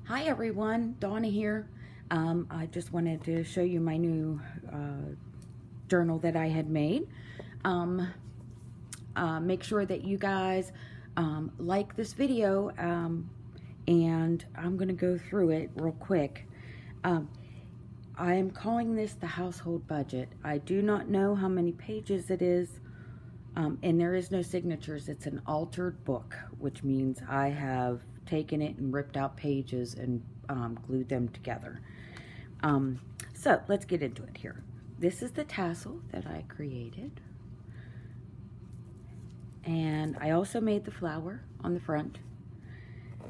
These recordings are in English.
Hi everyone, Donna here. I just wanted to show you my new journal that I had made. Make sure that you guys like this video, and I'm going to go through it real quick. I am calling this the household budget. I do not know how many pages it is, and there is no signatures. It's an altered book, which means I have taken it and ripped out pages and glued them together. So let's get into it here. This is the tassel that I created. And I also made the flower on the front.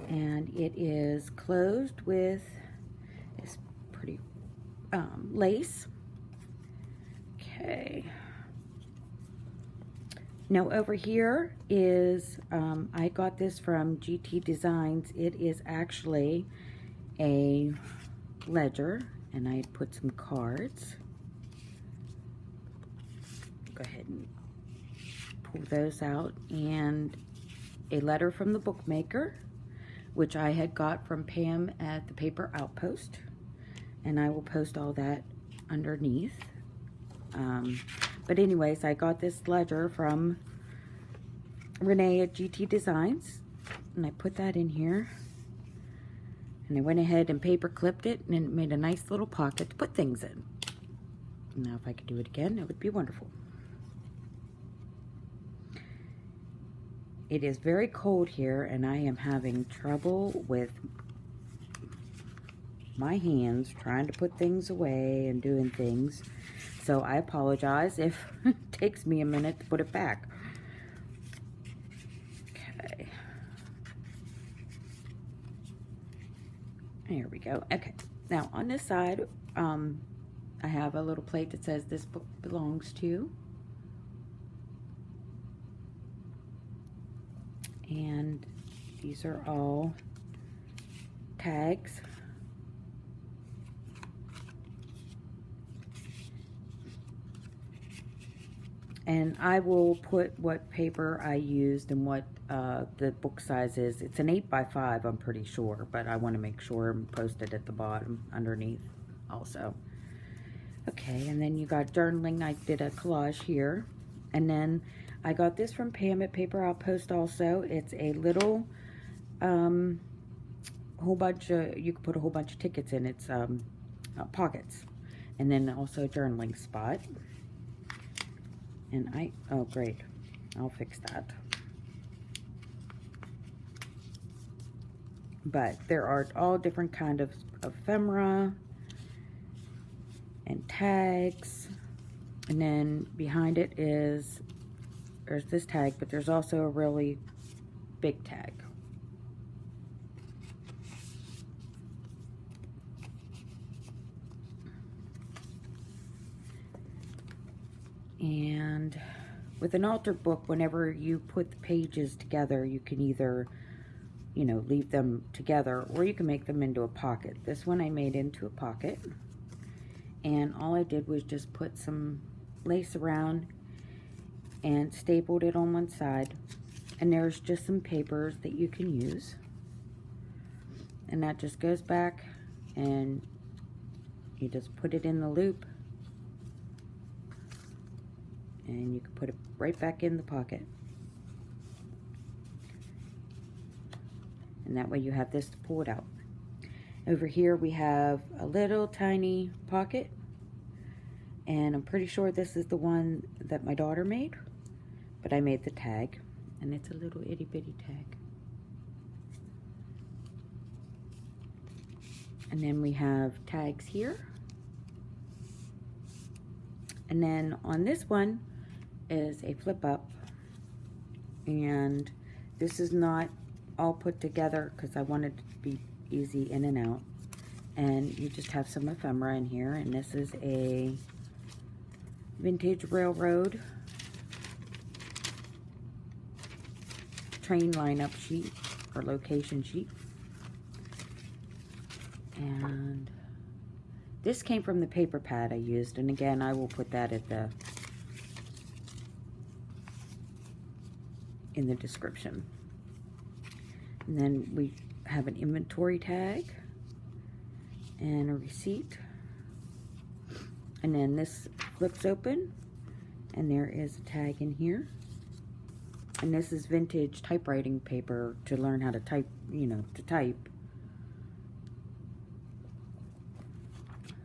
And it is closed with this pretty lace. Okay. Now over here is, I got this from GT Designs. It is actually a ledger, and I put some cards. Go ahead and pull those out, and a letter from the bookmaker, which I had got from Pam at the Paper Outpost, and I will post all that underneath. But anyways, I got this ledger from Renee at GT Designs, and I put that in here. And I went ahead and paper clipped it, and it made a nice little pocket to put things in. Now if I could do it again, it would be wonderful. It is very cold here, and I am having trouble with my hands trying to put things away and doing things. So I apologize if it takes me a minute to put it back. Okay. There we go. Okay. Now on this side, I have a little plate that says this book belongs to. And these are all tags. And I will put what paper I used and what the book size is. It's an 8x5, I'm pretty sure, but I want to make sure and post it at the bottom underneath also. Okay, and then you got journaling. I did a collage here. And then I got this from Pam at Paper Outpost also. It's a little whole bunch of, you can put a whole bunch of tickets in. It's pockets. And then also a journaling spot. And oh great, I'll fix that. But there are all different kind of ephemera and tags. And then behind it is, there's this tag, but there's also a really big tag. And with an altered book, whenever you put the pages together, you can either, you know, leave them together, or you can make them into a pocket. This one I made into a pocket, and all I did was just put some lace around and stapled it on one side, and there's just some papers that you can use, and that just goes back, and you just put it in the loop, and you can put it right back in the pocket. And that way you have this to pull it out. Over here we have a little tiny pocket, and I'm pretty sure this is the one that my daughter made, but I made the tag, and it's a little itty bitty tag. And then we have tags here. And then on this one is a flip up, and this is not all put together because I wanted it to be easy in and out. And you just have some ephemera in here, and this is a vintage railroad train lineup sheet or location sheet. And this came from the paper pad I used, and again I will put that at in the description. And then we have an inventory tag, and a receipt. And then this flips open, and there is a tag in here. And this is vintage typewriting paper to learn how to type, to type.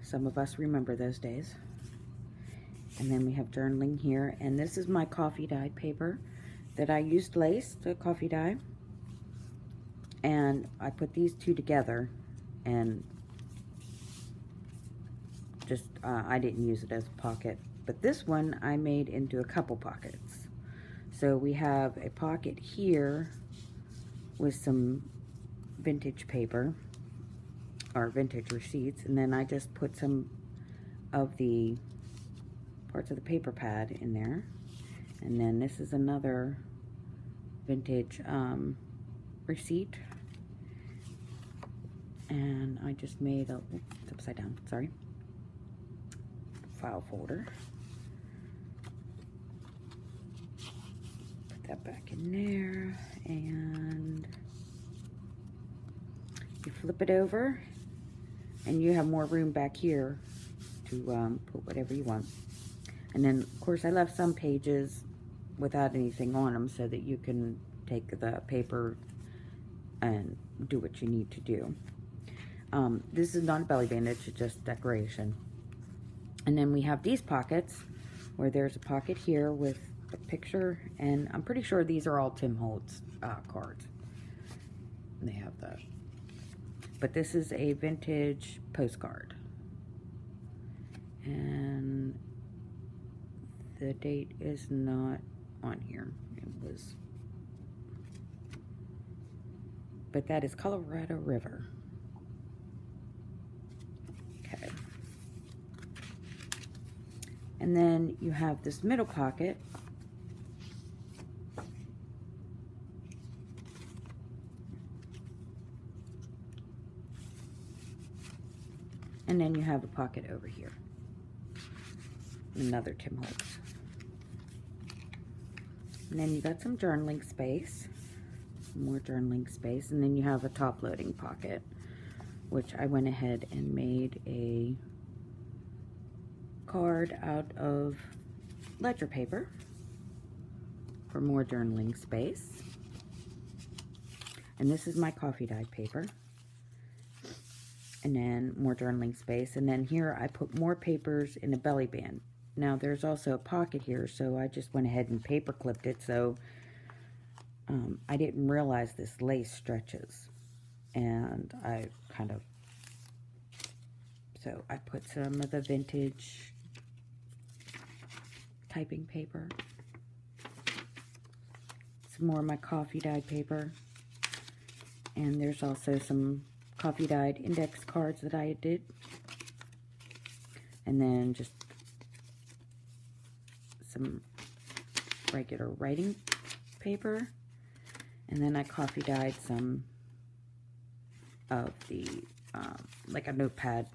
Some of us remember those days. And then we have journaling here, and this is my coffee dyed paper that I used lace to coffee dye. And I put these two together, and just, I didn't use it as a pocket. But this one I made into a couple pockets. So we have a pocket here with some vintage paper, or vintage receipts, and then I just put some of the parts of the paper pad in there. And then this is another vintage receipt. And I just made a, oops, it's upside down, sorry, file folder. Put that back in there, and you flip it over, and you have more room back here to put whatever you want. And then, of course, I left some pages without anything on them so that you can take the paper and do what you need to do. This is not a belly band, it's just decoration. And then we have these pockets where there's a pocket here with a picture, and I'm pretty sure these are all Tim Holtz cards. And they have that. But this is a vintage postcard. And the date is not on here. It was, but that is Colorado River. Okay. And then you have this middle pocket. And then you have a pocket over here. Another Tim Holtz. And then you got some journaling space. More journaling space. And then you have a top loading pocket, which I went ahead and made a card out of ledger paper for more journaling space. And this is my coffee dyed paper. And then more journaling space. And then here I put more papers in a belly band. Now there's also a pocket here, so I just went ahead and paper clipped it, so I didn't realize this lace stretches. And I so I put some of the vintage typing paper. Some more of my coffee dyed paper. And there's also some coffee dyed index cards that I did. And then just some regular writing paper. And then I coffee dyed some of the, like a notepad.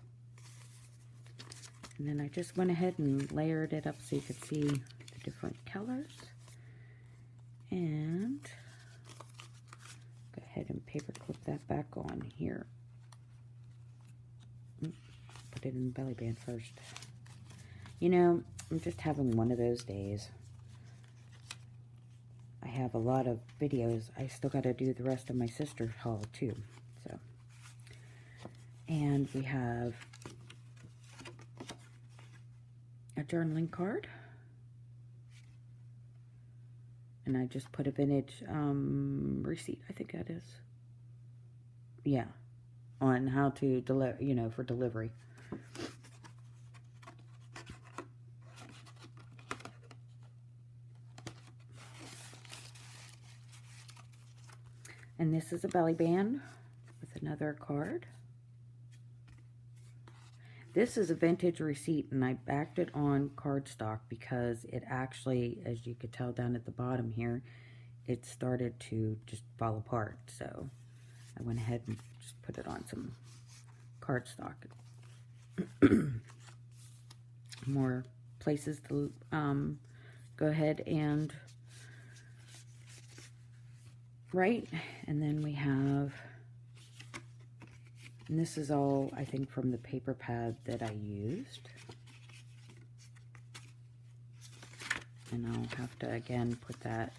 And then I just went ahead and layered it up so you could see the different colors. And go ahead and paper clip that back on here. Put it in the belly band first. You know, I'm just having one of those days. I have a lot of videos. I still got to do the rest of my sister's haul too. So, and we have a journaling card. And I just put a vintage receipt, I think that is. Yeah, on how to deliver, you know, for delivery. And this is a belly band with another card. This is a vintage receipt, and I backed it on cardstock because it actually, as you could tell down at the bottom here, it started to just fall apart. So I went ahead and just put it on some cardstock. More places to go ahead and write. And then we have And this is all, I think, from the paper pad that I used. And I'll have to, again, put that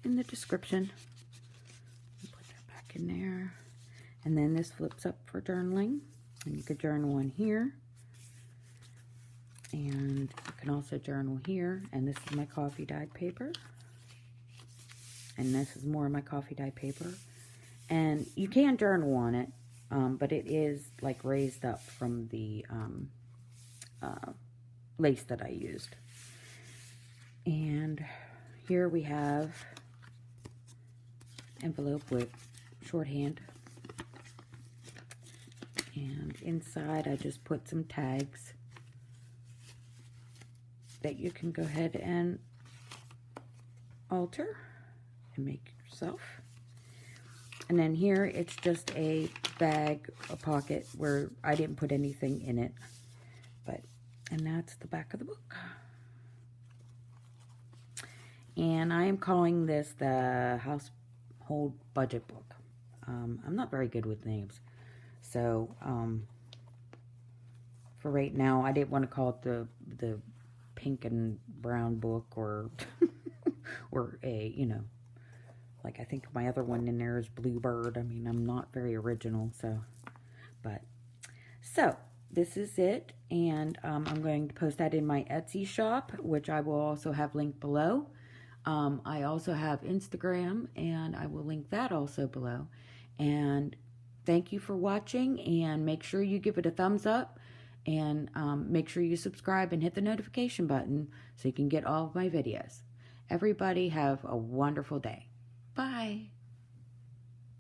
in the description. Put that back in there. And then this flips up for journaling. And you could journal one here. And you can also journal here. And this is my coffee dyed paper. And this is more of my coffee dyed paper. And you can journal on it, but it is like raised up from the lace that I used. And here we have envelope with shorthand. And inside I just put some tags that you can go ahead and alter and make yourself. And then here it's just a bag, a pocket where I didn't put anything in it. And that's the back of the book. And I am calling this the Household Budget Book. I'm not very good with names. So, for right now, I didn't want to call it the pink and brown book or, or a, you know, like I think my other one in there is Bluebird. I mean, I'm not very original, so, so this is it. And I'm going to post that in my Etsy shop, which I will also have linked below. I also have Instagram, and I will link that also below. And thank you for watching, and make sure you give it a thumbs up, and make sure you subscribe and hit the notification button so you can get all of my videos. Everybody have a wonderful day. Bye.